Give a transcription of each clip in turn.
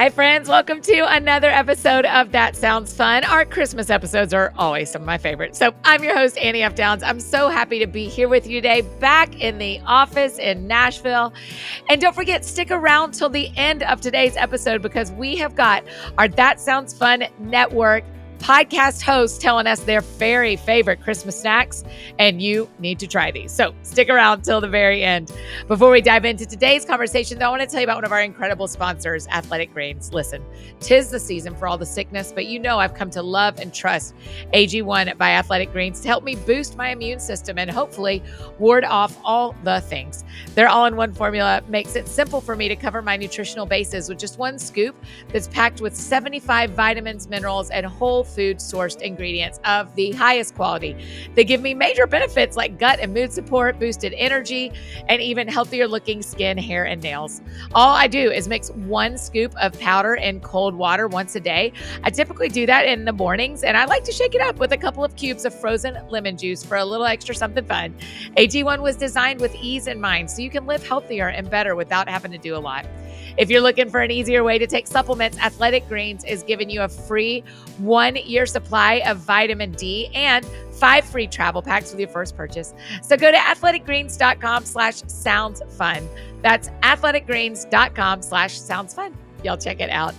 Hi, friends. Welcome to another episode of That Sounds Fun. Our Christmas episodes are always some of my favorites. So I'm your host, Annie F. Downs. I'm so happy to be here with you today, back in the office in Nashville. And don't forget, stick around till the end of today's episode because we have got our That Sounds Fun Network podcast hosts telling us their very favorite Christmas snacks, and you need to try these. So stick around till the very end. Before we dive into today's conversation, though, I want to tell you about one of our incredible sponsors, Athletic Greens. Listen, 'tis the season for all the sickness, but you know I've come to love and trust AG1 by Athletic Greens to help me boost my immune system and hopefully ward off all the things. Their all-in-one formula makes it simple for me to cover my nutritional bases with just one scoop that's packed with 75 vitamins, minerals, and whole food sourced ingredients of the highest quality. They give me major benefits like gut and mood support, boosted energy, and even healthier looking skin, hair, and nails. All I do is mix one scoop of powder in cold water once a day. I typically do that in the mornings, and I like to shake it up with a couple of cubes of frozen lemon juice for a little extra something fun. AG1 was designed with ease in mind, so you can live healthier and better without having to do a lot. If you're looking for an easier way to take supplements, Athletic Greens is giving you a free 1-year supply of vitamin D and 5 free travel packs with your first purchase. So go to athleticgreens.com/soundsfun. That's athleticgreens.com/soundsfun. Y'all check it out.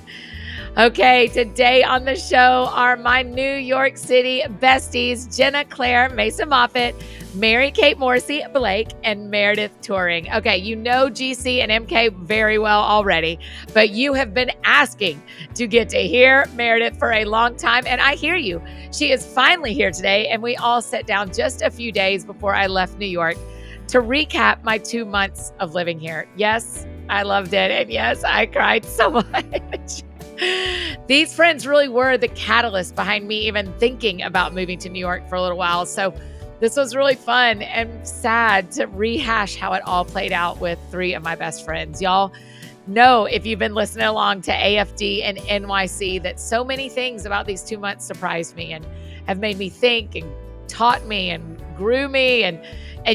Okay, today on the show are my New York City besties, Ginna, Claire, Mason Moffitt, Mary Kate Morrissey, Blake, and Meredith Touring. Okay, you know GC and MK very well already, but you have been asking to get to hear Meredith for a long time, and I hear you. She is finally here today, and we all sat down just a few days before I left New York to recap my 2 months of living here. Yes, I loved it, and yes, I cried so much. These friends really were the catalyst behind me even thinking about moving to New York for a little while. So this was really fun and sad to rehash how it all played out with 3 of my best friends. Y'all know, if you've been listening along to AFD and NYC, that so many things about these 2 months surprised me and have made me think and taught me and grew me, and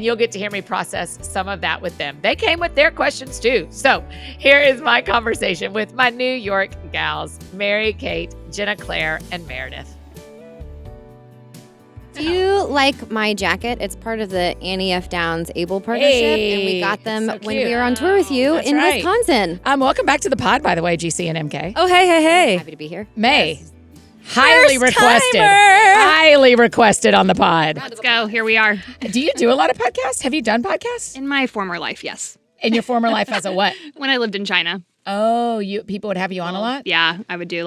you'll get to hear me process some of that with them. They came with their questions too. So here is my conversation with my New York gals, Mary Kate, Ginna, Claire, and Meredith. Do you like my jacket? It's part of the Annie F. Downs Able partnership, and we got them so when we were on tour with you in Wisconsin. Welcome back to the pod, by the way, GC and MK. Oh, hey. Happy to be here. May. Yes. Highly requested on the pod. Let's go. Here we are. Do you do a lot of podcasts? Have you done podcasts? In my former life, yes. In your former life as a what? When I lived in China. Oh, people would have you on a lot? Yeah, I would do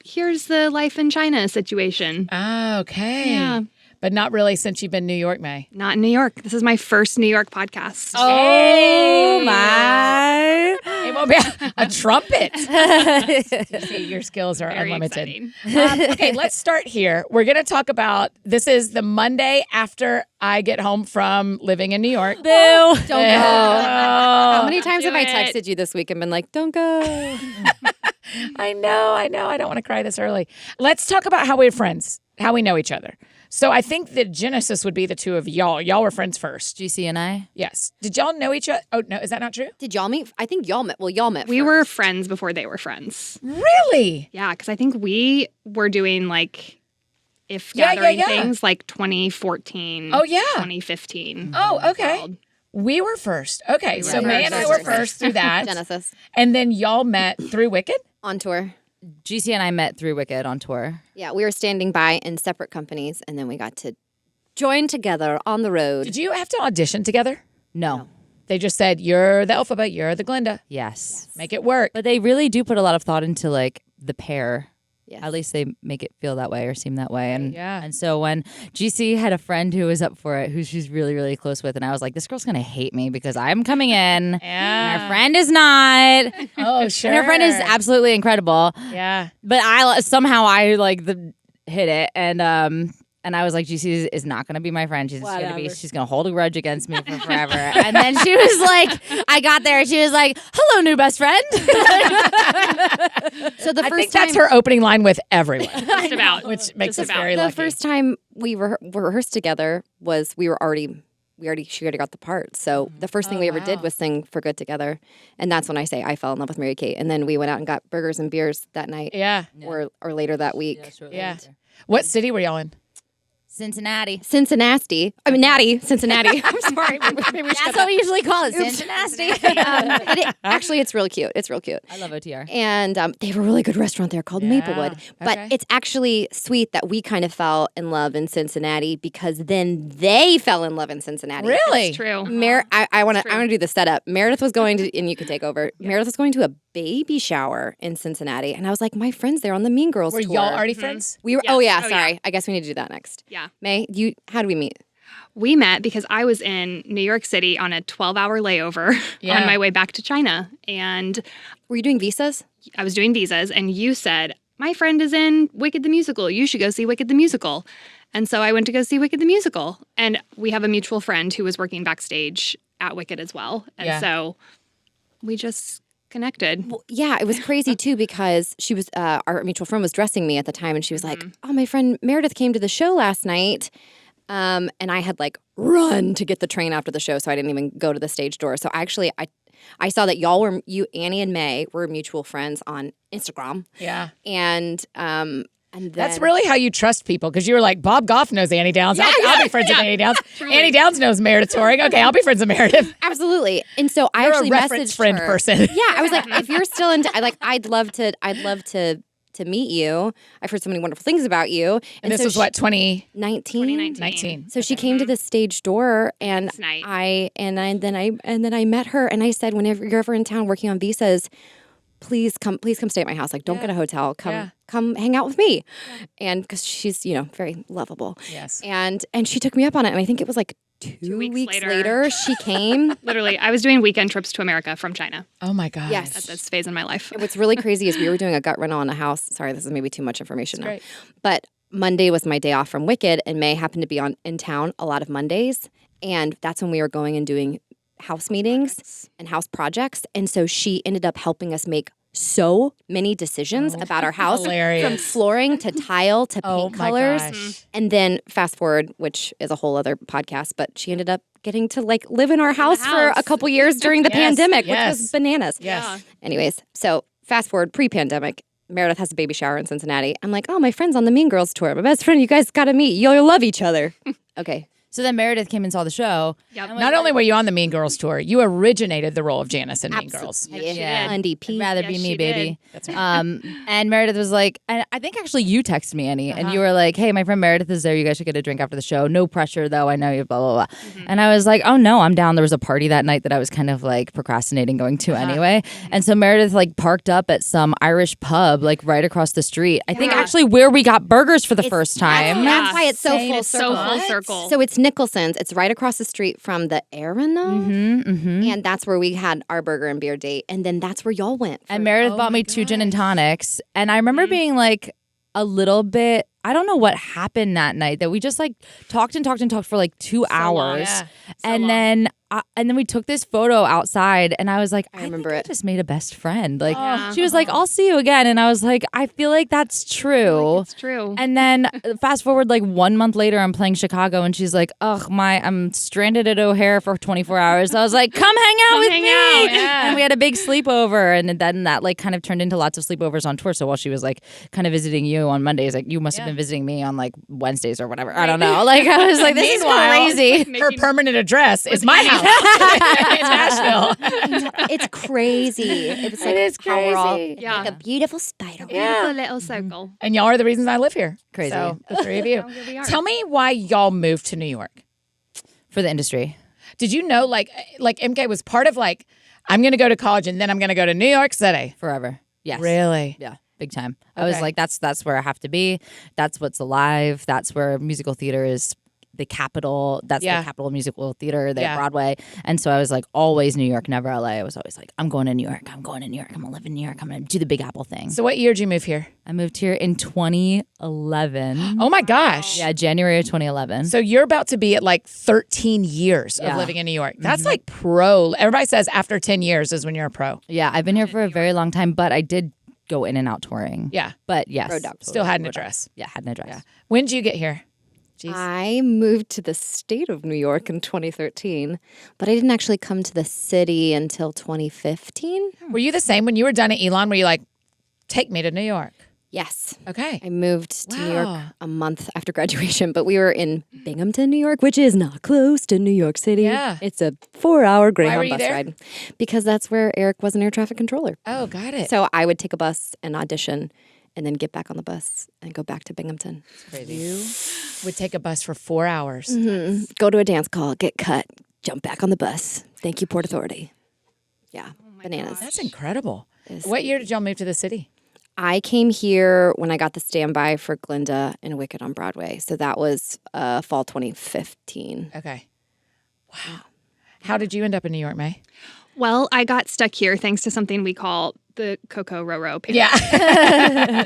here's the life in China situation. Ah, okay. Yeah. But not really since you've been in New York, May. Not in New York. This is my first New York podcast. Oh, my. It won't be a trumpet. See, your skills are Very unlimited. exciting. Okay, let's start here. We're going to talk about, this is the Monday after I get home from living in New York. Boo. Don't go. How many times have I it. texted you this week and been like, don't go? I know. I don't want to cry this early. Let's talk about how we're friends, how we know each other. So I think the genesis would be the two of y'all. Y'all were friends first. GC and I? Yes. Did y'all know each other? Oh, no. Is that not true? Did y'all meet? I think y'all met. Well, y'all met We first. were friends before they were friends. Really? Yeah, because I think we were doing if Yeah, gathering yeah. things 2014. Oh, yeah. 2015. Oh, okay. We were first. Okay. So were May and I first. were first through that. Genesis And then y'all met through Wicked? on tour. GC and I met through Wicked on tour. Yeah, we were standing by in separate companies, and then we got to join together on the road. Did you have to audition together? No. They just said, you're the Alphabet, you're the Glinda. Yes. Make it work. But they really do put a lot of thought into the pair. Yes. At least they make it feel that way or seem that way. And Yeah. and so when GC had a friend who was up for it, who she's really, really close with, and I was like, this girl's going to hate me because I'm coming in. And her friend is not. Oh, sure. And her friend is absolutely incredible. Yeah. But I somehow hit it, and I was like, GC is not going to be my friend. She's going to hold a grudge against me for forever. And then she was like, I got there. She was like, hello, new best friend. So the I first think time, that's her opening line with everyone, Just about. which makes us Just about. very the lucky. first time we rehearsed together was we were she already got the part. So the first thing we ever did was sing For Good together. And that's when I say I fell in love with Mary Kate. And then we went out and got burgers and beers that night. Yeah. Or later that week. Yeah. What city were y'all in? Cincinnati. Cincinnati. I mean, Natty. Cincinnati. I'm sorry. That's what we usually call it. Cincinnati. Actually, it's real cute. It's real cute. I love OTR. And they have a really good restaurant there called Maplewood. But it's actually sweet that we kind of fell in love in Cincinnati because then they fell in love in Cincinnati. Really? It's true. I want to do the setup. Meredith was going to, and you can take over. Meredith was going to a baby shower in Cincinnati, and I was like, my friend's there on the Mean Girls tour. Were y'all already friends? We were. Yes. Oh yeah, Oh, sorry. yeah. I guess we need to do that next. Yeah. May, how did we meet? We met because I was in New York City on a 12-hour layover on my way back to China. And Were you doing visas? I was doing visas, and you said, my friend is in Wicked the Musical. You should go see Wicked the Musical. And so I went to go see Wicked the Musical. And we have a mutual friend who was working backstage at Wicked as well. And so we just connected. Well, yeah, it was crazy too because she was our mutual friend was dressing me at the time, and she was like, "Oh, my friend Meredith came to the show last night," and I had like run to get the train after the show, so I didn't even go to the stage door. So actually, I saw that Annie and May were mutual friends on Instagram. Yeah. And then, That's really how you trust people because you were like, Bob Goff knows Annie Downs. I'll be friends with Annie Downs. Annie Downs knows Meredith touring. Okay, I'll be friends with Meredith. absolutely. And so I You're actually a reference messaged friend her. person. Yeah, I was like, if you're still into, I'd love to meet you. I've heard so many wonderful things about you. And this was what, 19? 2019? So she came to the stage door, and night. then I met her, and I said, whenever you're ever in town working on visas, please come stay at my house. Like, don't get a hotel. Come hang out with me. And because she's, very lovable. Yes. And she took me up on it. And I think it was like 2 weeks later she came. Literally, I was doing weekend trips to America from China Oh my gosh. Yes. at this phase in my life. And what's really crazy is we were doing a gut rental on a house. Sorry, this is maybe too much information now. great. But Monday was my day off from Wicked, and May happened to be in town a lot of Mondays. And that's when we were going and doing house meetings and house projects. And so she ended up helping us make so many decisions about our house, hilarious. from flooring to tile to Oh paint my colors. gosh. And then fast forward, which is a whole other podcast, but she ended up getting to like live in our house for a couple years during the pandemic, which was bananas. Yes. Anyways, so fast forward pre-pandemic, Meredith has a baby shower in Cincinnati. I'm like, oh, my friend's on the Mean Girls tour. My best friend, you guys got to meet. You'll love each other. Okay. So then Meredith came and saw the show. Yep. Not only were you on the Mean Girls tour, you originated the role of Janice in Mean Girls. Yeah. NDP. I'd rather Yes, be me, she baby. That's right. And Meredith was like, and I think actually you texted me, Annie, and you were like, hey, my friend Meredith is there. You guys should get a drink after the show. No pressure, though. I know you, blah, blah, blah. And I was like, oh, no, I'm down. There was a party that night that I was kind of like procrastinating going to anyway. And so Meredith like parked up at some Irish pub like right across the street. I think actually where we got burgers for the first time. That's why it's so Insane. full It's circle. so full circle. So it's Nicholson's. It's right across the street from the Arena. And that's where we had our burger and beer date. And then that's where y'all went. And Meredith bought me 2 gin and tonics. And I remember being like a little bit, I don't know what happened that night, that we just like talked for like 2 hours. Yeah. And then we took this photo outside, and I was like, I remember think it. I just made a best friend. Like she was like, I'll see you again. And I was like, I feel like that's true. It's true. And then fast forward like 1 month later, I'm playing Chicago, and she's like, ugh, I'm stranded at O'Hare for 24 hours. So I was like, come hang out with hang me. out, yeah. And we had a big sleepover, and then that like kind of turned into lots of sleepovers on tour. So while she was like kind of visiting you on Mondays, like you must have been visiting me on like Wednesdays or whatever. I don't know. Like I was like, this is crazy. Her permanent address is my house in Nashville. It's crazy. It's like is how we're all crazy. Yeah. like a beautiful spider. Beautiful little circle. And y'all are the reasons I live here. Crazy. So the three of you. Here we are. Tell me why y'all moved to New York. For the industry. Did you know like MK was part of like, I'm going to go to college and then I'm going to go to New York City? Forever. Yes. Really? Yeah, big time. I was Okay. like, that's where I have to be. That's what's alive. That's where musical theater is the capital. That's Yeah. the capital of musical theater, the Yeah. Broadway. And so I was like, always New York, never LA. I was always like, I'm going to New York. I'm going to New York. I'm going to live in New York. I'm going to do the Big Apple thing. So what year did you move here? I moved here in 2011. Oh my gosh. Yeah, January of 2011. So you're about to be at like 13 years of Yeah. living in New York. That's like pro. Everybody says after 10 years is when you're a pro. Yeah, I've been here for a very long time, but I did go in and out touring. Yeah. But yes. Road dog. Still had an address. Yeah, had an address. When did you get here? Geez. I moved to the state of New York in 2013, but I didn't actually come to the city until 2015. Were you the same when you were done at Elon? Were you like, take me to New York? Yes. Okay. I moved to New York Wow. a month after graduation, but we were in Binghamton, New York, which is not close to New York City. Yeah. It's a 4-hour were Greyhound you bus there? ride because that's where Eric was an air traffic controller. Oh, got it. So I would take a bus and audition and then get back on the bus and go back to Binghamton. Crazy. You would take a bus for 4 hours. Mm-hmm. Go to a dance call, get cut, jump back on the bus. Thank you, Port Authority. Yeah, bananas. That's incredible. Is- What year did y'all move to the city? I came here when I got the standby for Glinda and Wicked on Broadway. So that was fall 2015. Okay. Wow. How did you end up in New York, May? Well, I got stuck here thanks to something we call the Coco Roro Panic. Yeah.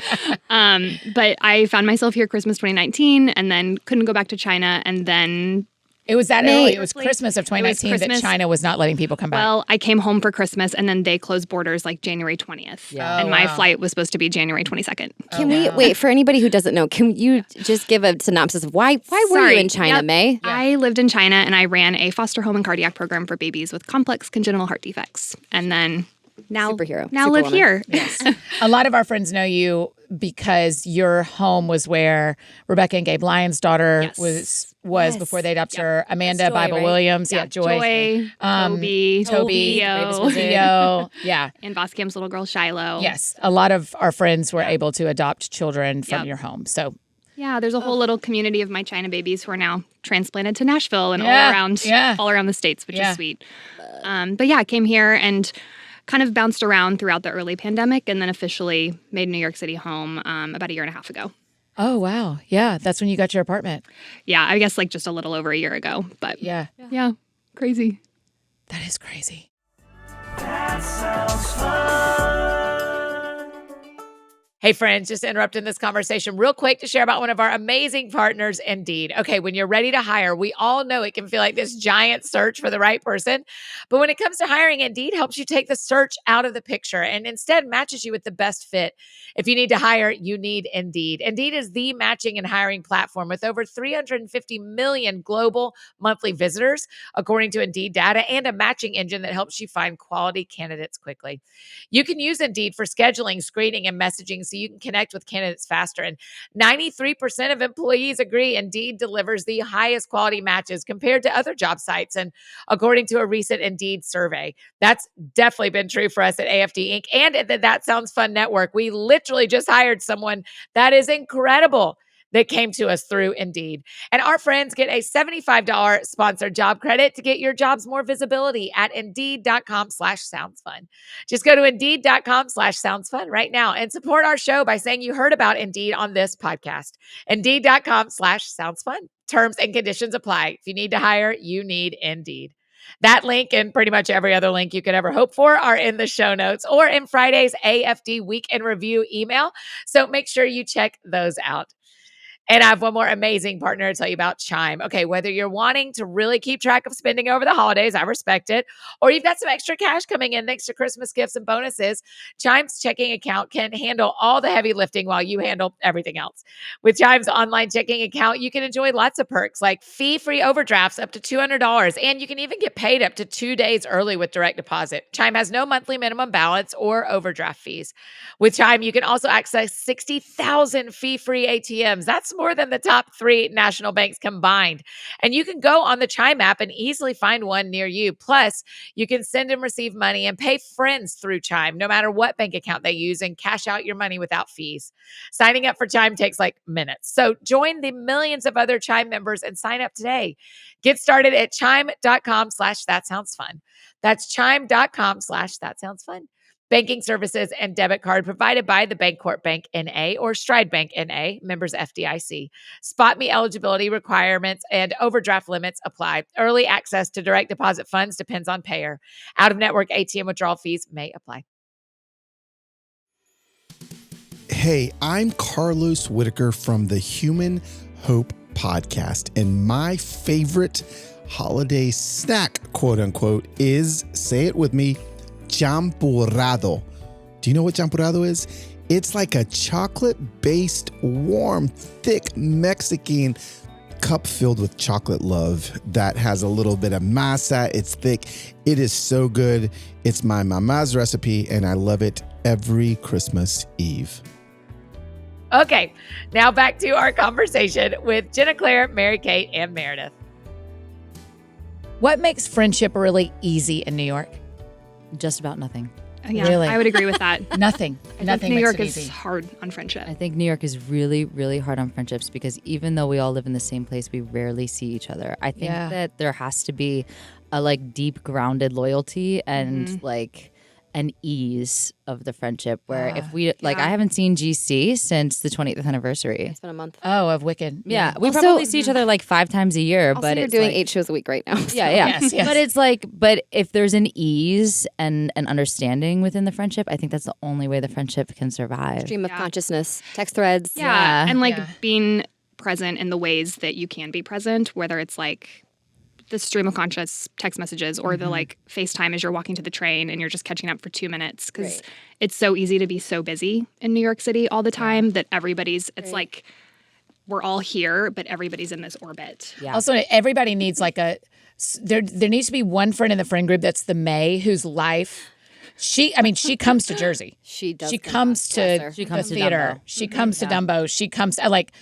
But I found myself here Christmas 2019 and then couldn't go back to China. And then, It was that May. early. It was Christmas of 2019 that Christmas. China was not letting people come back. well, I came home for Christmas and then they closed borders like January 20th. Yeah. And Oh, my wow. flight was supposed to be January 22nd. Can we wait for anybody who doesn't know? Can you just give a synopsis of why were you Sorry. in China, Yep. May? I lived in China and I ran a foster home and cardiac program for babies with complex congenital heart defects. And then now, Superhero. now live Superwoman. here. A lot of our friends know you because your home was where Rebecca and Gabe Lyons' daughter Yes. was Yes. before they adopted her. Amanda That's Joy, Bible right? Williams. Yeah, Joy, Toby, Theo, Theo. Yeah. and Boscam's little girl Shiloh. Yes. A lot of our friends were able to adopt children from Yep. your home. So Yeah, there's a whole little community of my China babies who are now transplanted to Nashville and Yeah, all around the States, which Yeah. is sweet. But yeah, I came here and kind of bounced around throughout the early pandemic and then officially made New York City home about a year and a half ago. Oh, wow. Yeah. That's when you got your apartment. Yeah, I guess like just a little over a year ago, but Yeah. yeah, crazy. That is crazy. That sounds fun. Hey, friends, just interrupting this conversation real quick to share about one of our amazing partners, Indeed. Okay, when you're ready to hire, we all know it can feel like this giant search for the right person. But when it comes to hiring, Indeed helps you take the search out of the picture and instead matches you with the best fit. If you need to hire, you need Indeed. Indeed is the matching and hiring platform with over 350 million global monthly visitors, according to Indeed data, and a matching engine that helps you find quality candidates quickly. You can use Indeed for scheduling, screening, and messaging so you can connect with candidates faster. And 93% of employees agree Indeed delivers the highest quality matches compared to other job sites. And according to a recent Indeed survey, that's definitely been true for us at AFD Inc. and at the That Sounds Fun Network. We literally just hired someone that is incredible that came to us through Indeed. And our friends get a $75 sponsored job credit to get your jobs more visibility at Indeed.com/soundsfun. Just go to Indeed.com/soundsfun right now and support our show by saying you heard about Indeed on this podcast. Indeed.com/soundsfun. Terms and conditions apply. If you need to hire, you need Indeed. That link and pretty much every other link you could ever hope for are in the show notes or in Friday's AFD Week in Review email. So make sure you check those out. And I have one more amazing partner to tell you about, Chime. Okay, whether you're wanting to really keep track of spending over the holidays, I respect it, or you've got some extra cash coming in thanks to Christmas gifts and bonuses, Chime's checking account can handle all the heavy lifting while you handle everything else. With Chime's online checking account, you can enjoy lots of perks like fee-free overdrafts up to $200, and you can even get paid up to 2 days early with direct deposit. Chime has no monthly minimum balance or overdraft fees. With Chime, you can also access 60,000 fee-free ATMs. That's more than the top 3 national banks combined. And you can go on the Chime app and easily find one near you. Plus, you can send and receive money and pay friends through Chime, no matter what bank account they use, and cash out your money without fees. Signing up for Chime takes like minutes. So join the millions of other Chime members and sign up today. Get started at chime.com/thatsoundsfun. That's chime.com/thatsoundsfun. Banking services and debit card provided by the Bancorp Bank N.A. or Stride Bank N.A., members FDIC. Spot Me eligibility requirements and overdraft limits apply. Early access to direct deposit funds depends on payer. Out-of-network ATM withdrawal fees may apply. Hey, I'm Carlos Whitaker from the Human Hope Podcast, and my favorite holiday snack, quote unquote, is, say it with me, champurrado. Do you know what champurrado is? It's like a chocolate-based, warm, thick Mexican cup filled with chocolate love that has a little bit of masa. It's thick. It is so good. It's my mama's recipe, and I love it every Christmas Eve. Okay, now back to our conversation with Ginna, Claire, Mary Kate, and Meredith. What makes friendship really easy in New York? Just about nothing. Yeah, Really? I would agree with that. Nothing. I Nothing think New makes York it is easy. hard on friendship. I think New York is really, really hard on friendships because even though we all live in the same place, we rarely see each other. I think that there has to be a like deep grounded loyalty and like an ease of the friendship where if we like, I haven't seen GC since the 20th anniversary. It's been a month. Oh, of Wicked. Yeah, we Also- probably see each other like 5 times a year, Also, but you're it's doing like, 8 shows a week right now. so- Yeah. Yes, yes. But it's like, but if there's an ease and an understanding within the friendship, I think that's the only way the friendship can survive. Stream of consciousness, text threads. Yeah, and like Yeah. being present in the ways that you can be present, whether it's like the stream of conscious text messages or the like FaceTime as you're walking to the train and you're just catching up for 2 minutes because it's so easy to be so busy in New York City all the time that everybody's, it's like we're all here, but everybody's in this orbit. Yeah. Also, everybody needs like there needs to be one friend in the friend group that's the May whose life she comes to Jersey. She does. She come comes back. Bless to her. She comes the to theater. Dumbo. She comes to Dumbo. She comes like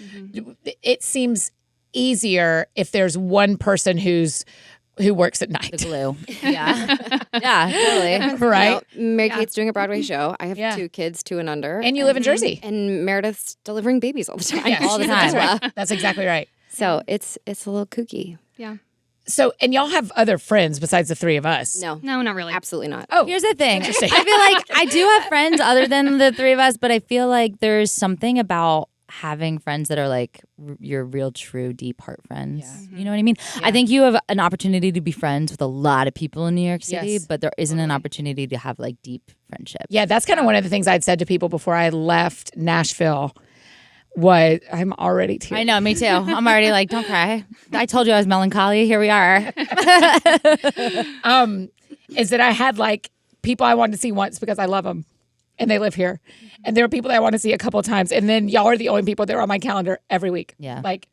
it seems easier if there's one person who works at night. The glue. Yeah. Yeah, totally. Right? Mary Kate's doing a Broadway show. I have Yeah. 2 kids, 2 and under. And you live in Jersey. And Meredith's delivering babies all the time. Yeah, all the she's- time. That's right. That's exactly right. So it's a little kooky. Yeah. So, and y'all have other friends besides the three of us. No, No, not really. absolutely not. Oh, Here's the thing. I Interesting. feel like I do have friends other than the 3 of us, but I feel like there's something about having friends that are like your real, true, deep heart friends. You know what I mean? I think you have an opportunity to be friends with a lot of people in New York City, Yes. but there isn't an opportunity to have like deep friendship. Yeah, that's kind of one of the things I'd said to people before I left Nashville. I'm already tearing. I know, me too. I'm already like, don't cry. I told you I was melancholy. Here we are. Is that I had like people I wanted to see once because I love them and they live here. And there are people that I want to see a couple of times. And then y'all are the only people that are on my calendar every week. Yeah. Like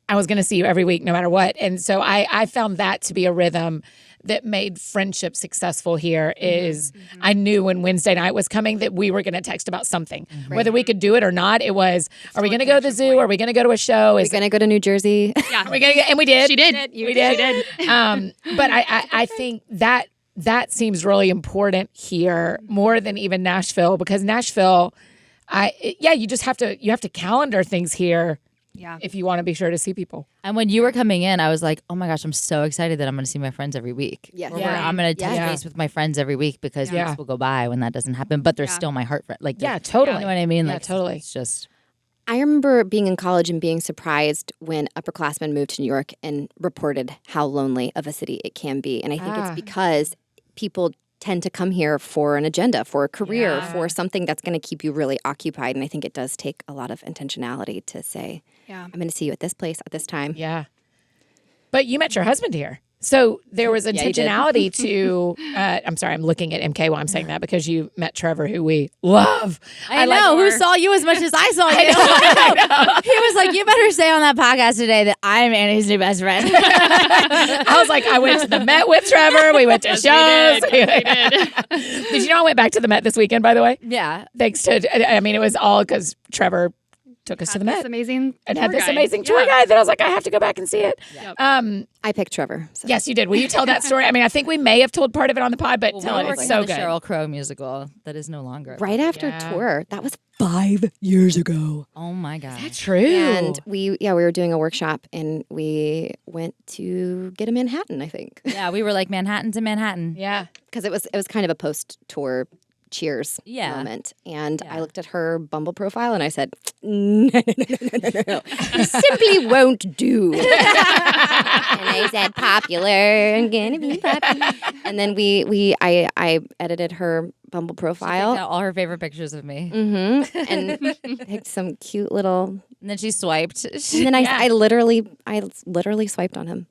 I was going to see you every week no matter what. And so I found that to be a rhythm that made friendship successful here is I knew when Wednesday night was coming that we were going to text about something. Whether we could do it or not, it was, are we going to go to the zoo? Are we going to go to a show? We're going to go to New Jersey. Yeah. Are we going to and we did. She did. We did. She did. But I think that seems really important here more than even Nashville because Nashville, you just have to calendar things here Yeah. if you want to be sure to see people. And when you were coming in, I was like, oh my gosh, I'm so excited that I'm going to see my friends every week. Yes. Or Yeah. I'm going to touch Yeah. base with my friends every week because Yeah. weeks will go by when that doesn't happen, but they're Yeah. still my heart friend. Like, Yeah, they're- totally. You know what I mean? Yeah, Like, totally. It's just. I remember being in college and being surprised when upperclassmen moved to New York and reported how lonely of a city it can be. And I think it's because people tend to come here for an agenda, for a career, for something that's going to keep you really occupied. And I think it does take a lot of intentionality to say, Yeah. I'm going to see you at this place at this time. Yeah. But you met your husband here. So there was you did. intentionality to, I'm sorry, I'm looking at MK while I'm saying that because you met Trevor, who we love. I like know. Who her. saw you as much as I saw you? He was like, you better say on that podcast today that I'm Annie's new best friend. I was like, I went to the Met with Trevor. We went to shows. Yes, we did. Did you know I went back to the Met this weekend, by the way? Yeah. Thanks to, I mean, it was all because Trevor took us to the This Met amazing and had tour this guide. amazing tour guide that I was like, I have to go back and see it. Yep. I picked Trevor. So. Yes, you did. Will you tell that story? I mean, I think we may have told part of it on the pod, but tell We're it. It's working so on the good. Sheryl Crow musical that is no longer. Right after Yeah. tour. That was 5 years ago. Oh my God. True. And we were doing a workshop and we went to get a Manhattan, I think. Yeah, we were like Manhattan to Manhattan. Yeah. Because it was kind of a post-tour cheers Yeah. moment. And Yeah. I looked at her Bumble profile and I said, no. You simply won't do. And I said, popular. I'm going to be popular. And then I edited her Bumble Picked profile. out all her favorite pictures of me. And picked some cute little. And then she swiped. And then I literally swiped on him.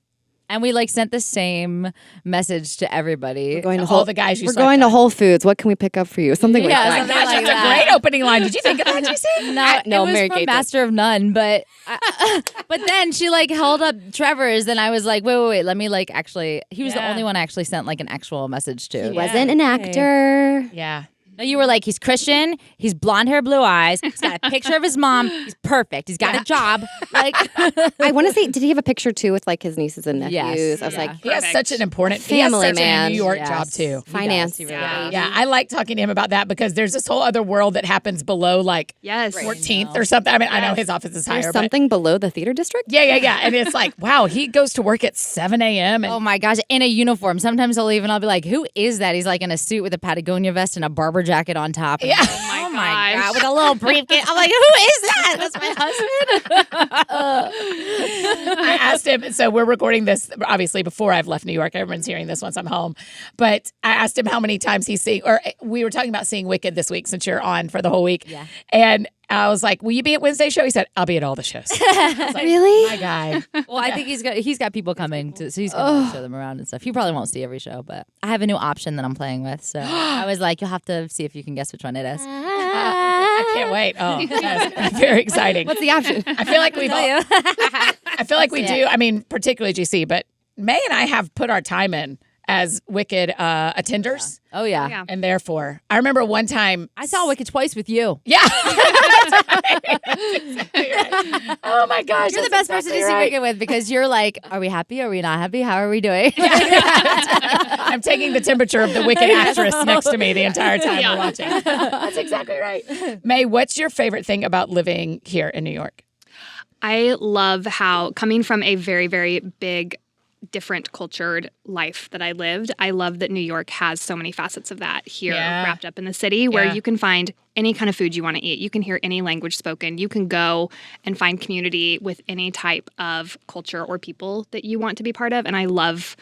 And we like sent the same message to everybody. We're going to all the guys you We're slept going to with. Whole Foods. What can we pick up for you? Something like that. something That's like just a that. great opening line. Did you think of that, JC? No, It was Mary from Kate did. Master of None, but but then she like held up Trevor's, and I was like, wait, let me like actually. He was the Yeah. only one I actually sent like an actual message to. He wasn't an actor. Yeah. No, you were like, he's Christian, he's blonde hair, blue eyes, he's got a picture of his mom, he's perfect, he's got a job. Like, I want to say, did he have a picture too with like his nieces and nephews? Yes. I was Yeah. like, He has Perfect. such an important Family he has such man. a New York Yes. job too. finance. He really Yeah. does. Yeah, I like talking to him about that because there's this whole other world that happens below like Yes. 14th or something. I mean, I know his office is higher, There's but something below the theater district? yeah. And it's like, wow, he goes to work at 7 a.m. and Oh my gosh, in a uniform. Sometimes I'll leave and I'll be like, who is that? He's like in a suit with a Patagonia vest and a Barber jacket on top. And Yeah. I'm like, Oh my gosh. God, with a little briefcase. I'm like, who is that? That's my husband. I asked him, so we're recording this obviously before I've left New York. Everyone's hearing this once I'm home. But I asked him how many times he's seeing, or we were talking about seeing Wicked this week since you're on for the whole week. Yeah. And I was like, will you be at Wednesday show? He said, I'll be at all the shows. I was like, Really? my guy. Well, I think he's got people coming to, so he's gonna show them around and stuff. He probably won't see every show, but I have a new option that I'm playing with. So I was like, you'll have to see if you can guess which one it is. I can't wait. Oh, that's very exciting. What's the option? I feel like we've all, I feel like we That's do. I mean, particularly GC, but May and I have put our time in as Wicked attenders. Oh yeah. Yeah. And therefore, I remember one time. I saw Wicked twice with you. Yeah. That's right. That's exactly right. Oh my gosh. You're the that's best person to exactly see right. Wicked with because you're like, are we happy? Are we not happy? How are we doing? I'm taking the temperature of the Wicked actress next to me the entire time Yeah. we're watching. That's exactly right. May, what's your favorite thing about living here in New York? I love how, coming from a very, very big, different cultured life that I lived, I love that New York has so many facets of that here Yeah. wrapped up in the city where Yeah. you can find any kind of food you want to eat. You can hear any language spoken. You can go and find community with any type of culture or people that you want to be part of. And I love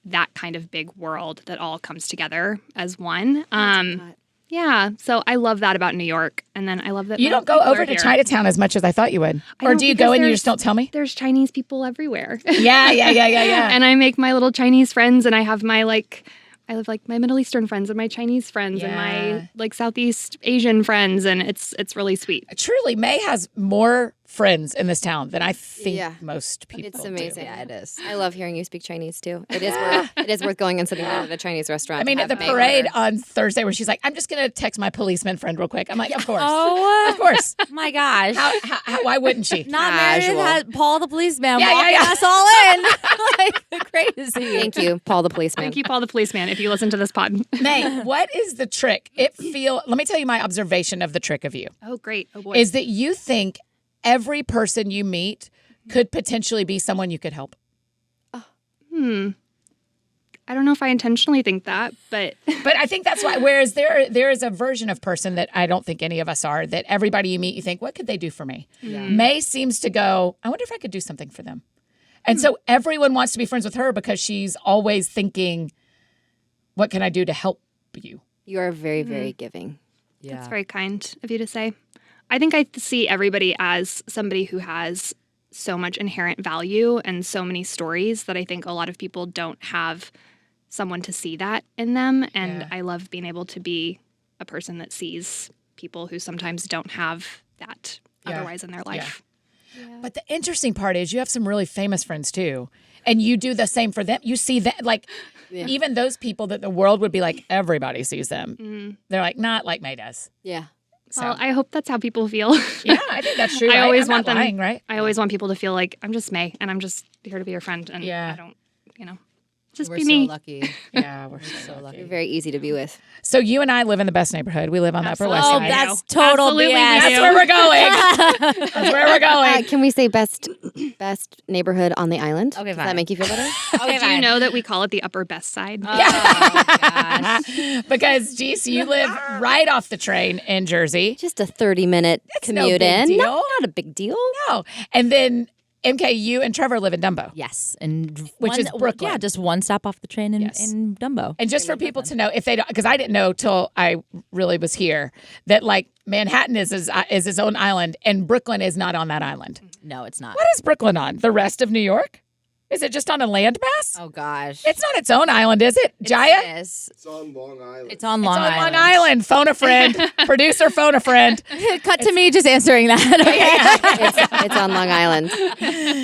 that kind of big world that all comes together as one. Yeah, so I love that about New York, and then I love that You more don't go people over are to here. Chinatown as much as I thought you would. I Or don't do you because go and you there's- just don't tell me? There's Chinese people everywhere. Yeah. And I make my little Chinese friends, and I have my I have like my Middle Eastern friends and my Chinese friends and Yeah. my like Southeast Asian friends, and it's really sweet. Truly, May has more friends in this town than I think Yeah. most people It's do. amazing. Yeah, it is. I love hearing you speak Chinese too. It is worth going and sitting down at a Chinese restaurant. I mean, to at the have May parade order. on Thursday where she's like, I'm just going to text my policeman friend real quick. I'm like, of course. Oh, Of course. my gosh. Why wouldn't she? Not Meredith Casual. has Paul the policeman Yeah, walking yeah. us all in. Like crazy. Thank you, Paul the policeman. Thank you, Paul the policeman, if you listen to this pod. May, what is the trick? Let me tell you my observation of the trick of you Oh, great. Oh, boy. is that you think every person you meet could potentially be someone you could help. I don't know if I intentionally think that, but But I think that's why. Whereas there is a version of person that I don't think any of us are. That everybody you meet, you think, what could they do for me? May seems to go, I wonder if I could do something for them. And so everyone wants to be friends with her because she's always thinking, what can I do to help you? You are very, very giving. Yeah. that's very kind of you to say. I think I see everybody as somebody who has so much inherent value and so many stories that I think a lot of people don't have someone to see that in them. And Yeah. I love being able to be a person that sees people who sometimes don't have that Yeah. otherwise in their life. But the interesting part is you have some really famous friends too. And you do the same for them. You see that, like, even those people that the world would be like, everybody sees them. They're like, not like May does. Yeah. So, Well, I hope that's how people feel. yeah, I think that's true. I right? always I'm not want them. lying, right? I always want people to feel like I'm just May and I'm just here to be your friend. And Yeah. I don't, just We're be so me. lucky. Yeah, we're So You're lucky. very easy to be with. So you and I live in the best neighborhood. We live on the Upper West Absolutely. Side. Oh, That's total Absolutely we BS. do. That's where we're going. That's where we're going. Can we say best neighborhood on the island? Okay, Does fine. that make you feel better? Okay, Do you fine. know that we call it the Upper Best Side? Oh, gosh. Because, geez, you live right off the train in Jersey. Just a 30-minute That's no commute big in. deal. Not a big deal. No. And then, MK, you and Trevor live in Dumbo. Yes, and Which is Brooklyn. Yeah, just one stop off the train in, Yes. in Dumbo. And just for people to know, if they don't, because I didn't know till I really was here, that like Manhattan is its own island and Brooklyn is not on that island. No, it's not. What is Brooklyn on? The rest of New York? Is it just on a landmass? Oh gosh. It's not its own island, is it? Jaya? Yes. It's on Long Island. It's on It's Long on Island. Long Island. Phone a friend. Producer, phone a friend. Cut to me just answering that. It's on Long Island.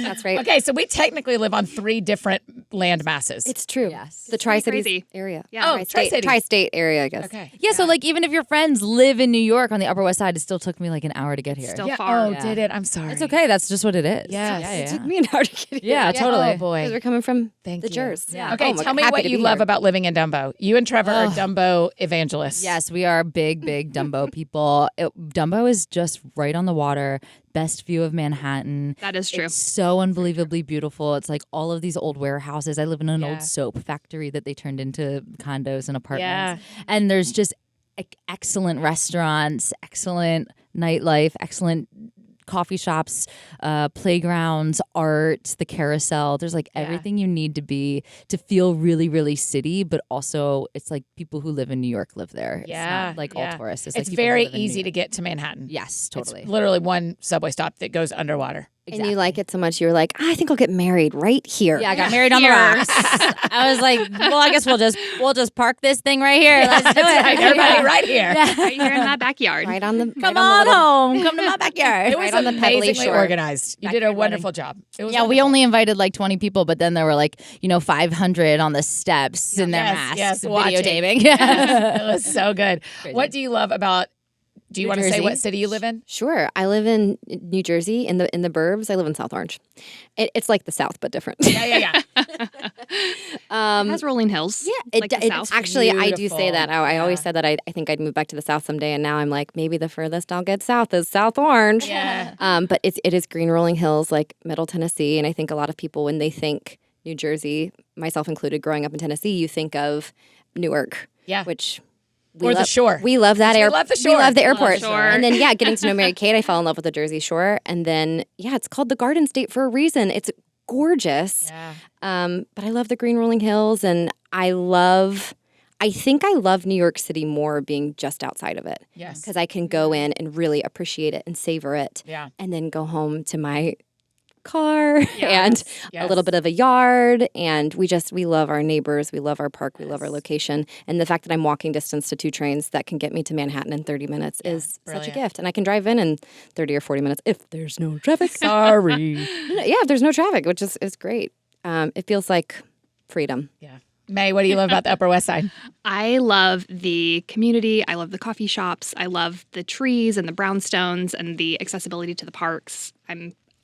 That's right. Okay, so we technically live on 3 different land masses. It's true. Yes. The Tri-Cities crazy. area. Yeah. Oh, Tri-State, Tri-Cities. Tri-State area, I guess. Okay. Yeah, so like even if your friends live in New York on the Upper West Side, it still took me like an hour to get here. Still Yeah. far. Oh, Yeah. did it? I'm sorry. It's okay. That's just what it is. Yes. Yeah, It yeah. took me an hour to get here. Yeah, totally. Oh, boy. Because we're coming from Thank the you. Jers. Yeah. Okay, Oh my tell God, me happy what to you be love here. about living in Dumbo. You and Trevor are Dumbo evangelists. Yes, we are big Dumbo people. Dumbo is just right on the water. Best view of Manhattan. That is true. It's so unbelievably beautiful. It's like all of these old warehouses. I live in an Yeah. old soap factory that they turned into condos and apartments. Yeah. And there's just excellent restaurants, excellent nightlife, excellent coffee shops, playgrounds, art, the carousel. There's like everything you need to feel really, really city, but also it's like people who live in New York live there. Yeah. It's not like yeah. all tourists. It's like people who very live in New easy to York. get to Manhattan. Yes, totally. It's literally one subway stop that goes underwater. And you like it so much, you were like, I think I'll get married right here. Yeah, I got married on the rocks. I was like, well, I guess we'll just park this thing right here. Let's do it. Right, everybody right here. Right here in that backyard. Right on the Come right on the little- home. Come to my backyard. It was Right on the pebbly amazingly shore. organized. You did a Backyard wonderful job. It was Yeah, we only invited like 20 people, but then there were like, 500 on the steps in their masks watching. videotaping. Yes, it was so good. What do you love about? Do you New want to say Jersey? what city you live in? Sure. I live in New Jersey in the burbs. I live in South Orange. It's like the South, but different. Yeah. It has rolling hills. Yeah, like the South. actually, I do beautiful. say that. I always said that I think I'd move back to the South someday, and now I'm like, maybe the furthest I'll get south is South Orange. Yeah. But it is green rolling hills like Middle Tennessee, and I think a lot of people when they think New Jersey, myself included, growing up in Tennessee, you think of Newark, Yeah. which. Or the shore. We love that We airport. love the We shore. love the Love airport. shore. And then getting to know Mary Kate, I fell in love with the Jersey Shore. And then it's called the Garden State for a reason. It's gorgeous. Yeah. But I love the green rolling hills, and I think I love New York City more being just outside of it. Yes. Because I can go in and really appreciate it and savor it. Yeah. And then go home to my car and a Yes. little bit of a yard, and we love our neighbors, we love our park, we love our location, and the fact that I'm walking distance to 2 trains that can get me to Manhattan in 30 minutes is such a brilliant. gift, and I can drive in 30 or 40 minutes if there's no traffic. Sorry. If there's no traffic, which is great. It feels like freedom. Yeah. May, what do you love about the Upper West Side? I love the community. I love the coffee shops. I love the trees and the brownstones and the accessibility to the parks.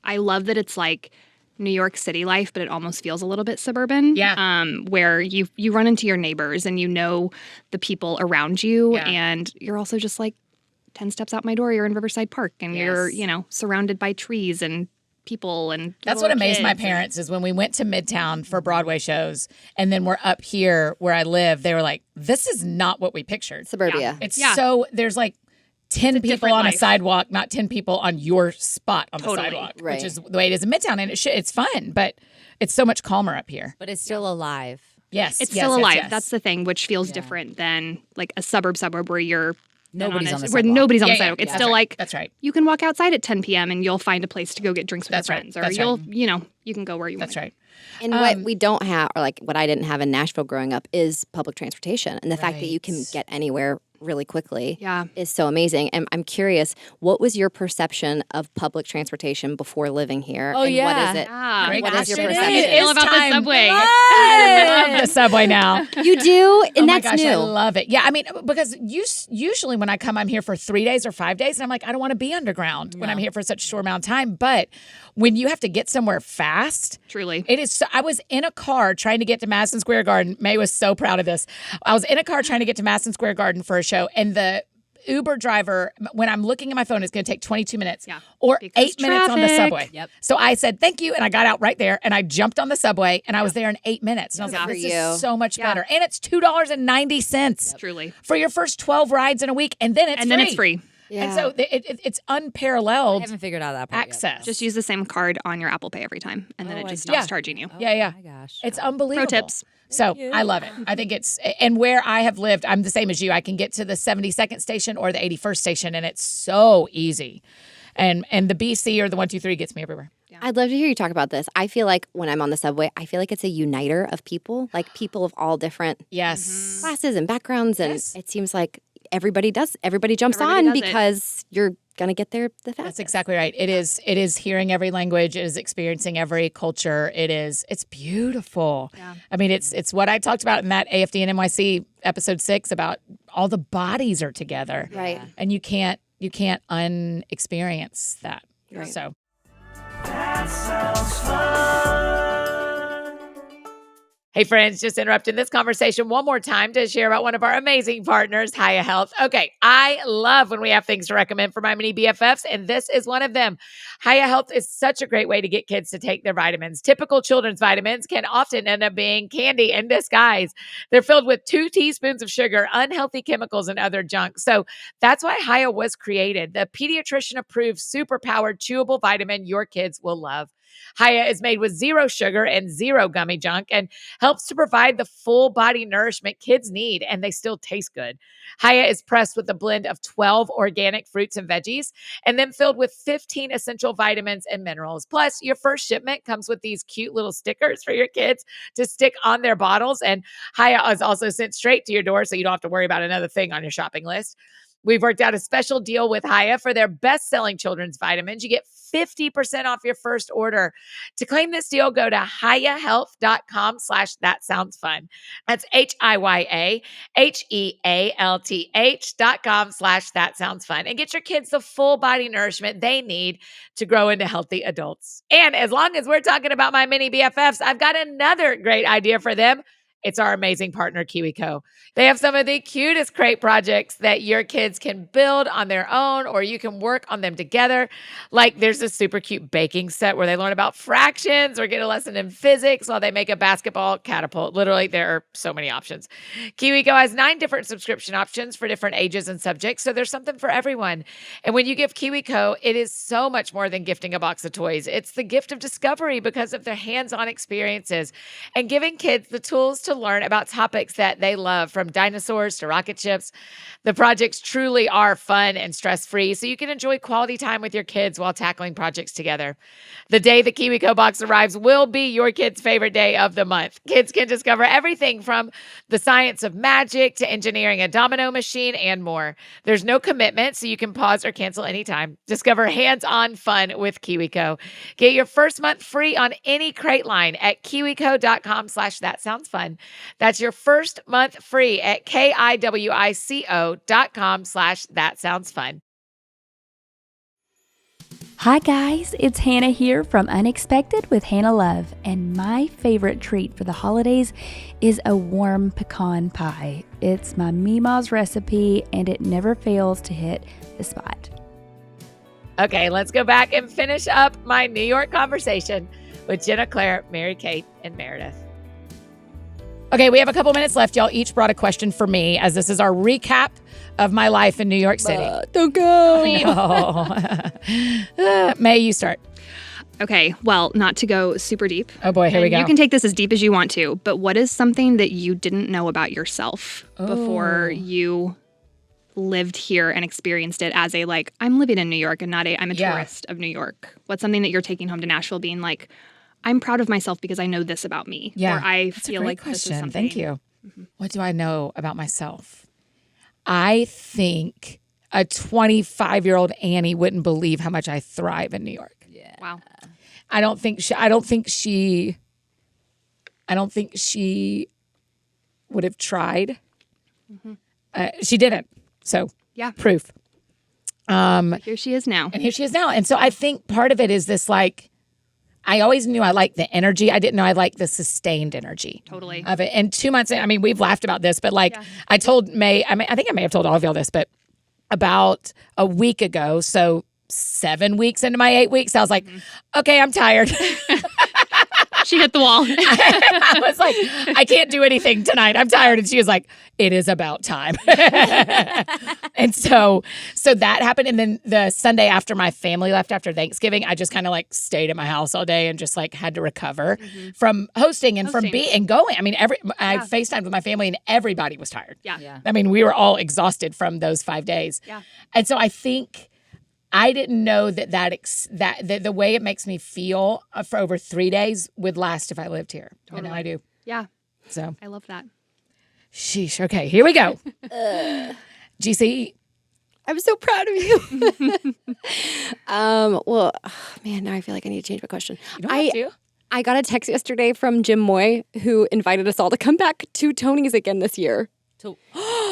I love that it's like New York City life, but it almost feels a little bit suburban. Yeah. Where you run into your neighbors and you know the people around you, Yeah. and you're also just like 10 steps out my door, you're in Riverside Park, and you're surrounded by trees and people and That's what little amazed my kids. parents is when we went to Midtown for Broadway shows and then we're up here where I live, they were like, this is not what we pictured. Suburbia. It's Yeah. so, there's like 10 people different on a life. sidewalk, not 10 people on your spot on Totally. the sidewalk, Right. which is the way it is in Midtown. And it's fun, but it's so much calmer up here. But it's still alive. Yes. It's yes, still yes, alive. yes. That's the thing, which feels different than like a suburb where you're Nobody's on the where sidewalk. nobody's on Yeah, the yeah, sidewalk. It's that's still right. like That's right. you can walk outside at 10 p.m. and you'll find a place to go get drinks with That's your right. friends, or That's you'll right. you can go where you want. That's right. And what we don't have, or like what I didn't have in Nashville growing up, is public transportation. And the fact that you can Right. get anywhere really quickly Yeah. is so amazing. And I'm curious, what was your perception of public transportation before living here? Oh, and yeah. what is it? Yeah. Great What is your question. perception? It is Feel about time. the subway. I love the subway now. You do? And Oh my that's gosh, new. I love it. Yeah, I mean, because usually when I come, I'm here for 3 days or 5 days, and I'm like, I don't want to be underground when I'm here for such a short amount of time. But when you have to get somewhere fast, Truly. it is. So, I was in a car trying to get to Madison Square Garden. May was so proud of this. I was in a car trying to get to Madison Square Garden for a show, and the Uber driver, when I'm looking at my phone, it's going to take 22 minutes Yeah, or because 8 minutes on the traffic. subway. Yep. So I said, thank you. And I got out right there and I jumped on the subway and I was there in 8 minutes. And I was like, Good this for you. is so much Yeah. better. And it's $2.90 Truly. for your first 12 rides in a week. And then it's And free. then it's free. And so it's unparalleled I haven't figured out that part yet. access. Just use the same card on your Apple Pay every time, and then it just stops Yeah. charging you. Yeah, yeah. Oh my gosh. It's unbelievable. Pro tips. So I love it. I think it's, and where I have lived, I'm the same as you. I can get to the 72nd station or the 81st station, and it's so easy. And the BC or the 123 gets me everywhere. I'd love to hear you talk about this. I feel like when I'm on the subway, I feel like it's a uniter of people, like people of all different Yes. classes and backgrounds. And Yes. it seems like everybody jumps Everybody on does it. because you're going to get there the fastest. That's exactly right. It is hearing every language. It is experiencing every culture. It's beautiful. Yeah. I mean, it's what I talked about in that AFD and NYC episode 6 about all the bodies are together. Right. And you can't unexperience that. Right. So That sounds fun. hey, friends, just interrupting this conversation one more time to share about one of our amazing partners, Hiya Health. Okay, I love when we have things to recommend for my mini BFFs, and this is one of them. Hiya Health is such a great way to get kids to take their vitamins. Typical children's vitamins can often end up being candy in disguise. They're filled with 2 teaspoons of sugar, unhealthy chemicals, and other junk. So that's why Hiya was created, the pediatrician-approved, super-powered, chewable vitamin your kids will love. Hiya is made with 0 sugar and 0 gummy junk and helps to provide the full body nourishment kids need, and they still taste good. Hiya is pressed with a blend of 12 organic fruits and veggies and then filled with 15 essential vitamins and minerals. Plus, your first shipment comes with these cute little stickers for your kids to stick on their bottles, and Hiya is also sent straight to your door so you don't have to worry about another thing on your shopping list. We've worked out a special deal with Hiya for their best-selling children's vitamins. You get 50% off your first order. To claim this deal, go to hiyahealth.com/thatsoundsfun. That's HIYAHEALTH.com/thatsoundsfun and get your kids the full body nourishment they need to grow into healthy adults. And as long as we're talking about my mini BFFs, I've got another great idea for them. It's our amazing partner, KiwiCo. They have some of the cutest crate projects that your kids can build on their own, or you can work on them together. Like there's this super cute baking set where they learn about fractions or get a lesson in physics while they make a basketball catapult. Literally, there are so many options. KiwiCo has 9 different subscription options for different ages and subjects, so there's something for everyone. And when you give KiwiCo, it is so much more than gifting a box of toys. It's the gift of discovery because of their hands-on experiences and giving kids the tools to learn about topics that they love, from dinosaurs to rocket ships. The projects truly are fun and stress-free, so you can enjoy quality time with your kids while tackling projects together. The day the KiwiCo box arrives will be your kid's favorite day of the month. Kids can discover everything from the science of magic to engineering a domino machine and more. There's no commitment, so you can pause or cancel anytime. Discover hands-on fun with KiwiCo. Get your first month free on any crate line at kiwico.com/thatsoundsfun. That's your first month free at kiwico.com/thatsoundsfun. Hi guys, it's Hannah here from Unexpected with Hannah Love, and my favorite treat for the holidays is a warm pecan pie. It's my Meemaw's recipe, and it never fails to hit the spot. Okay, let's go back and finish up my New York conversation with Ginna, Claire, Mary Kate, and Meredith. Okay, we have a couple minutes left. Y'all each brought a question for me, as this is our recap of my life in New York City. Don't go. No. May, you start. Okay, well, not to go super deep. Oh boy, here we go. You can take this as deep as you want to, but what is something that you didn't know about yourself before you lived here and experienced it as a, like, I'm living in New York and not I'm a tourist of New York? What's something that you're taking home to Nashville being like, I'm proud of myself because I know this about me. Yeah, or I that's feel a great like question. this is something. Thank you. Mm-hmm. What do I know about myself? I think a 25-year-old Annie wouldn't believe how much I thrive in New York. Yeah. Wow. I don't think she would have tried. Mm-hmm. She didn't. So yeah, proof. Here she is now. And here she is now. And so I think part of it is this, like, I always knew I liked the energy. I didn't know I liked the sustained energy. Totally. Of it. And 2 months in, I mean, we've laughed about this, but like I told May, I think I may have told all of y'all this, but about a week ago, so 7 weeks into my 8 weeks, I was like, okay, I'm tired. She hit the wall. I was like, I can't do anything tonight. I'm tired. And she was like, it is about time. And so that happened. And then the Sunday after my family left after Thanksgiving, I just kind of like stayed at my house all day and just like had to recover from hosting and from being and going. I mean, I FaceTimed with my family and everybody was tired. Yeah. I mean, we were all exhausted from those 5 days. Yeah. And so I think I didn't know that the way it makes me feel for over 3 days would last if I lived here. Totally. And I do. Yeah. So I love that. sheesh. Okay, here we go. GC. I'm so proud of you. Well, man, now I feel like I need to change my question. You don't have to. I got a text yesterday from Jim Moy, who invited us all to come back to Tony's again this year.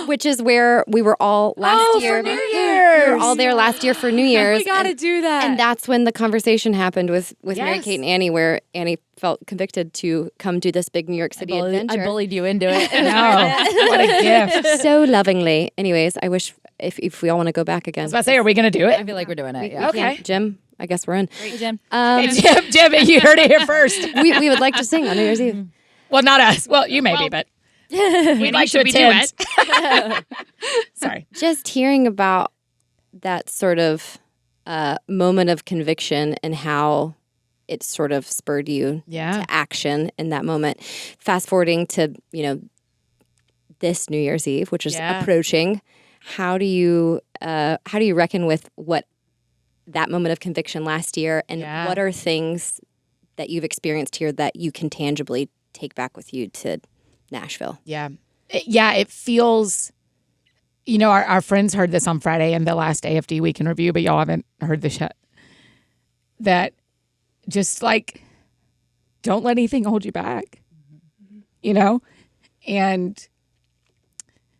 Which is where we were all last year. For New We Year's. were all there last year for New Year's. We gotta do that. And that's when the conversation happened with Mary Yes. Kate and Annie, where Annie felt convicted to come do this big New York City adventure. I bullied you into it. No, what a gift. So lovingly. Anyways, I wish if we all want to go back again. I was about to say, are we going to do I it? feel like we're doing it. we Yeah. Okay. can. Jim, I guess we're in. Hey, Jim. Hey, Jim, you heard it here first. We would like to sing on New Year's Eve. Well, not us. Well, you may be, but we'd like to should we attend. duet? Sorry. Just hearing about that sort of moment of conviction and how it sort of spurred you Yeah. to action in that moment. Fast forwarding to, this New Year's Eve, which is Yeah. approaching. How do you reckon with what that moment of conviction last year, and Yeah. what are things that you've experienced here that you can tangibly take back with you to Nashville? Yeah. It feels, our friends heard this on Friday in the last AFD Week in Review, but y'all haven't heard this yet. That just don't let anything hold you back, And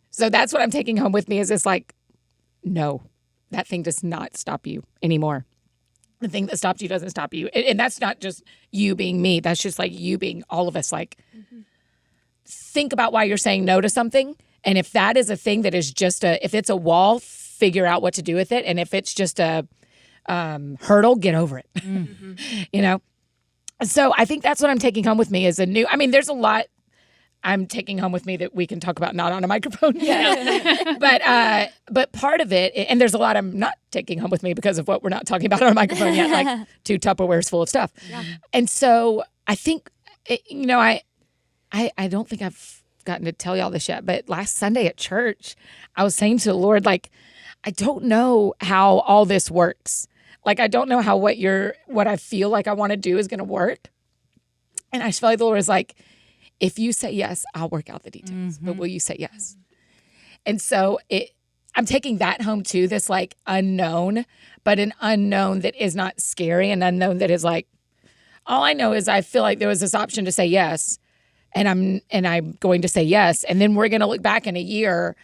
so that's what I'm taking home with me is this no, that thing does not stop you anymore. The thing that stops you doesn't stop you. And that's not just you being me. That's just you being all of us. Think about why you're saying no to something. And if that is a thing that is just if it's a wall, figure out what to do with it. And if it's just a hurdle, get over it. So I think that's what I'm taking home with me is there's a lot I'm taking home with me that we can talk about not on a microphone yet. But part of it, and there's a lot I'm not taking home with me because of what we're not talking about on a microphone yet, like 2 Tupperwares full of stuff. Yeah. And so I think, I don't think I've gotten to tell y'all this yet, but last Sunday at church, I was saying to the Lord, I don't know how all this works. I don't know how what I feel like I want to do is going to work. And I just feel like the Lord is if you say yes, I'll work out the details. But will you say yes? And so I'm taking that home too, this unknown, but an unknown that is not scary, an unknown that is all I know is I feel like there was this option to say yes, and I'm going to say yes. And then we're going to look back in a year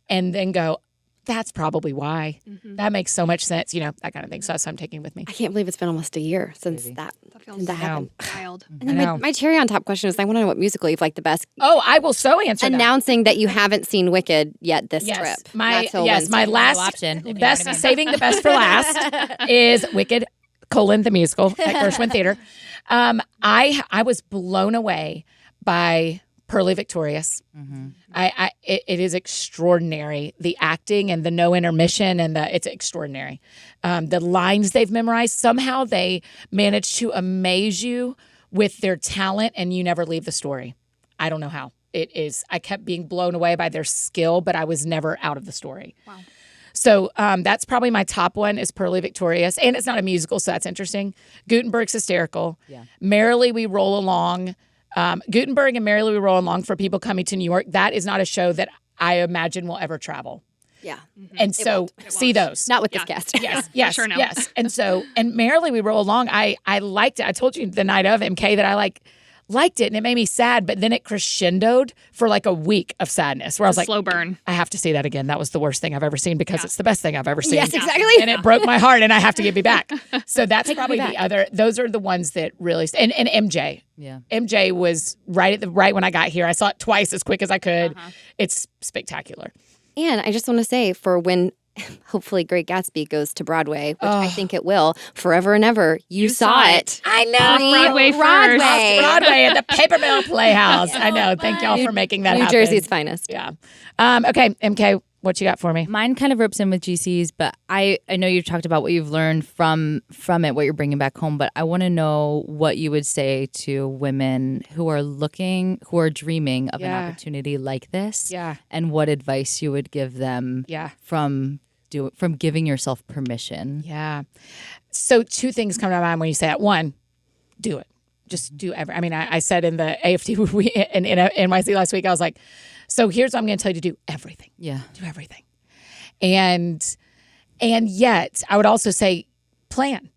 and then go, that's probably why. That makes so much sense, that kind of thing. So that's what I'm taking with me. I can't believe it's been almost a year since that Feels happened. wild. And then my cherry on top question is, I want to know what musical you've liked the best. Oh, I will so answer Announcing that you haven't seen Wicked yet this Yes. trip. My Wednesday. last option, if you know best, what I mean. saving the best for last is Wicked, the musical at Gershwin Theater. I was blown away by Pearly Victorious. It is extraordinary. The acting and the no intermission it's extraordinary. The lines they've memorized, somehow they managed to amaze you with their talent and you never leave the story. I don't know how. I kept being blown away by their skill, but I was never out of the story. Wow. So that's probably my top one is Pearly Victorious. And it's not a musical, so that's interesting. Gutenberg's hysterical. Yeah. Merrily We Roll Along. Gutenberg and Merrily We Roll Along for people coming to New York. That is not a show that I imagine will ever travel. Yeah. And so see those. Not with this guest. Yes, sure no. yes. And so, and Merrily We Roll Along, I liked it. I told you the night of MK that I liked it and it made me sad, but then it crescendoed for a week of sadness where I was Slow burn. I have to see that again. That was the worst thing I've ever seen because it's the best thing I've ever seen. Yes, exactly. And it broke my heart and I have to give you back. So that's probably the other, those are the ones that really, and MJ. Yeah. MJ was right when I got here. I saw it twice as quick as I could. It's spectacular. And I just want to say, for when hopefully Great Gatsby goes to Broadway, which I think it will, forever and ever, you saw it. I know. Broadway first. Broadway at the Paper Mill Playhouse. I know. Thank y'all for making that New happen. Jersey's finest. Yeah. Okay, MK, what you got for me? Mine kind of ropes in with GC's, but I know you've talked about what you've learned from it, what you're bringing back home, but I want to know what you would say to women who are dreaming of an opportunity like this. Yeah. And what advice you would give them from giving yourself permission. Yeah. So 2 things come to my mind when you say that. One, do it. Just do I mean, I said in the AFT in NYC last week, I was like, so here's what I'm going to tell you to do: everything. Yeah. Do everything. And yet I would also say plan.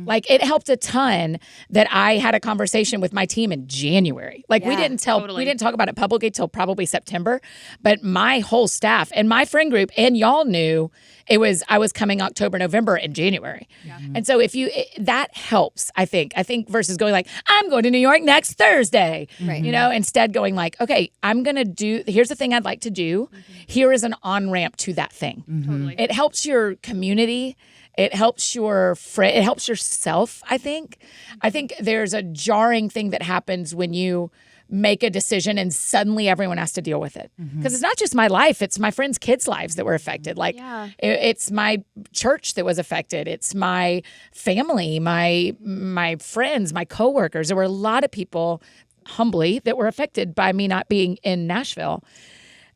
Like it helped a ton that I had a conversation with my team in January. Like we didn't talk about it publicly till probably September, but my whole staff and my friend group and y'all knew I was coming October, November, and January. And so that helps, I think versus going like, I'm going to New York next Thursday, instead going like, okay, here's the thing I'd like to do. Here is an on-ramp to that thing. Totally. It helps your community. It helps your friend. It helps yourself, I think. I think there's a jarring thing that happens when you make a decision and suddenly everyone has to deal with it. Because it's not just my life. It's my friends' kids' lives that were affected. Like it's my church that was affected. It's my family, my friends, my coworkers. There were a lot of people, humbly, that were affected by me not being in Nashville.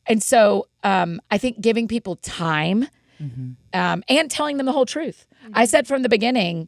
And so I think giving people time and telling them the whole truth. I said from the beginning,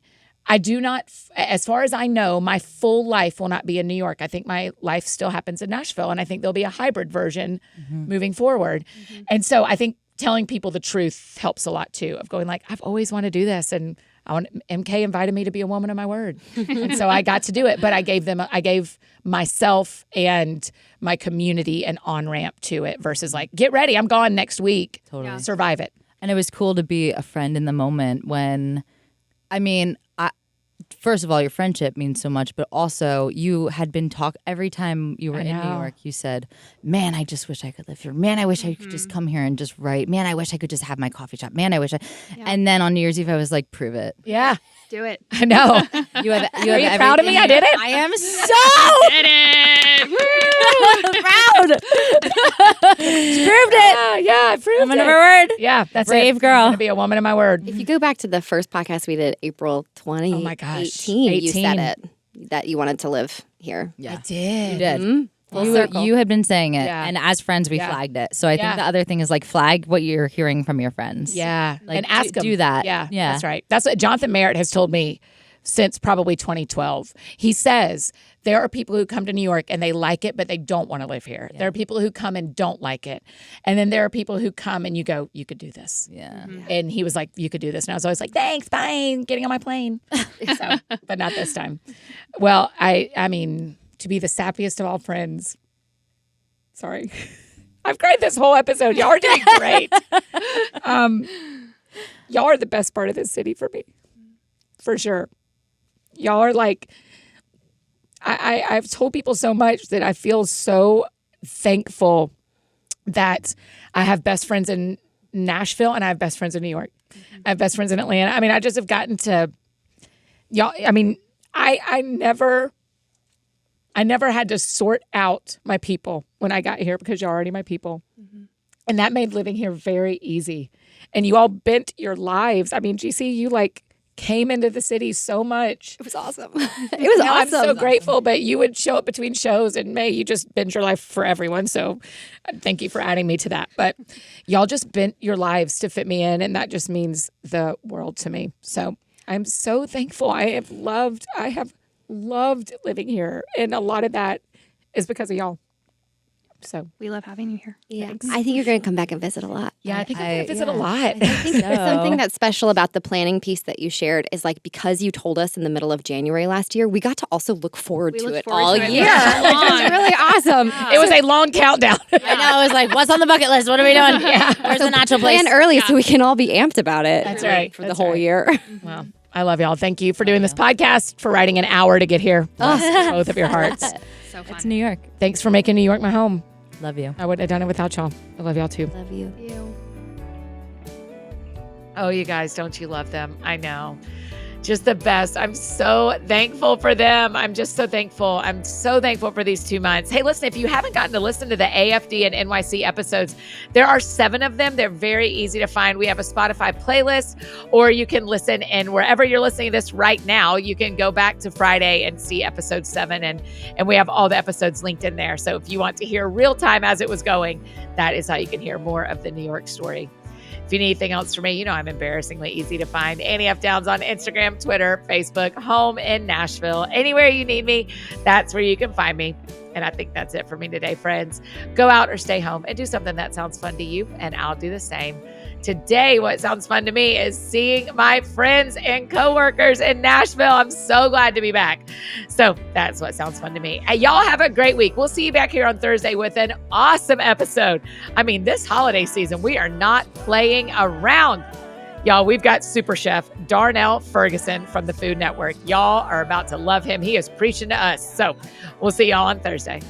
I do not, as far as I know, my full life will not be in New York. I think my life still happens in Nashville, and I think there'll be a hybrid version moving forward. And so I think telling people the truth helps a lot too, of going like, I've always wanted to do this, and MK invited me to be a woman of my word. And so I got to do it, but I gave myself and my community an on-ramp to it versus like, get ready, I'm gone next week. Totally. Survive it. And it was cool to be a friend in the moment when, first of all, your friendship means so much, but also you had been every time you were in New York, you said, man, I just wish I could live here. Man, I wish I could just come here and just write. Man, I wish I could just have my coffee shop. Man, I wish And then on New Year's Eve, I was like, prove it. Yeah. Do it. I know. You have Are you proud of me? I did it. I am so Did it. proud. She proved it. Yeah, I proved Woman it. of her word. Yeah, that's Brave it. girl. I'm gonna be a woman of my word. If you go back to the first podcast we did, April 2018, Oh my gosh. you said it, that you wanted to live here. Yeah. I did. You did. Full circle. You had been saying it, Yeah. and as friends, we Yeah. flagged it. So I Yeah. think the other thing is like flag what you're hearing from your friends. Yeah, Like, and ask them. do that. Yeah, Yeah. that's right. That's what Jonathan Merritt has told me since probably 2012. He says there are people who come to New York and they like it, but they don't want to live here. There are people who come and don't like it. And then there are people who come and you go, you could do this. Yeah. And he was like, you could do this. And I was always like, thanks, fine, getting on my plane. So, but not this time. Well, I mean, to be the sappiest of all friends. Sorry. I've cried this whole episode. Y'all are doing great. Y'all are the best part of this city for me. For sure. Y'all are like, I've told people so much that I feel so thankful that I have best friends in Nashville and I have best friends in New York. I have best friends in Atlanta. I mean, I just have gotten to, y'all, I mean, I never had to sort out my people when I got here because you're already my people. And that made living here very easy. And you all bent your lives. I mean, GC, you like came into the city so much. It was awesome. It was awesome. I'm so grateful, but you would show up between shows and May, you just bent your life for everyone. So thank you for adding me to that. But y'all just bent your lives to fit me in. And that just means the world to me. So I'm so thankful. I have loved living here. And a lot of that is because of y'all. So We love having you here. Yeah, I think you're going to come back and visit a lot. yeah, I think I'm going to visit a lot. I think something that's special about the planning piece that you shared is like because you told us in the middle of January last year, we got to also look forward to looked it forward all to it year. for so Which long. was really awesome. It was a long countdown. I know. I was like, what's on the bucket list? What are we doing? Yeah. Where's the natural place? Plan early so we can all be amped about it. That's right. For the That's whole right. year. Well, I love y'all. Thank you for doing this podcast, for writing an hour to get here. Bless both of your hearts. So fun. It's New York. Thanks for making New York my home. Love you. I wouldn't have done it without y'all. I love y'all too. Love you. Oh, you guys, don't you love them? I know. Just the best. I'm so thankful for them. I'm just so thankful. I'm so thankful for these 2 months. Hey, listen, if you haven't gotten to listen to the AFD and NYC episodes, there are 7 of them. They're very easy to find. We have a Spotify playlist, or you can listen, and wherever you're listening to this right now, you can go back to Friday and see episode 7, and we have all the episodes linked in there. So if you want to hear real time as it was going, that is how you can hear more of the New York story. If you need anything else from me, you know I'm embarrassingly easy to find. Annie F. Downs on Instagram, Twitter, Facebook, home in Nashville. Anywhere you need me, that's where you can find me. And I think that's it for me today, friends. Go out or stay home and do something that sounds fun to you, and I'll do the same. Today, what sounds fun to me is seeing my friends and coworkers in Nashville. I'm so glad to be back. So that's what sounds fun to me. Hey, y'all have a great week. We'll see you back here on Thursday with an awesome episode. I mean, this holiday season, we are not playing around. Y'all, we've got super chef Darnell Ferguson from the Food Network. Y'all are about to love him. He is preaching to us. So we'll see y'all on Thursday.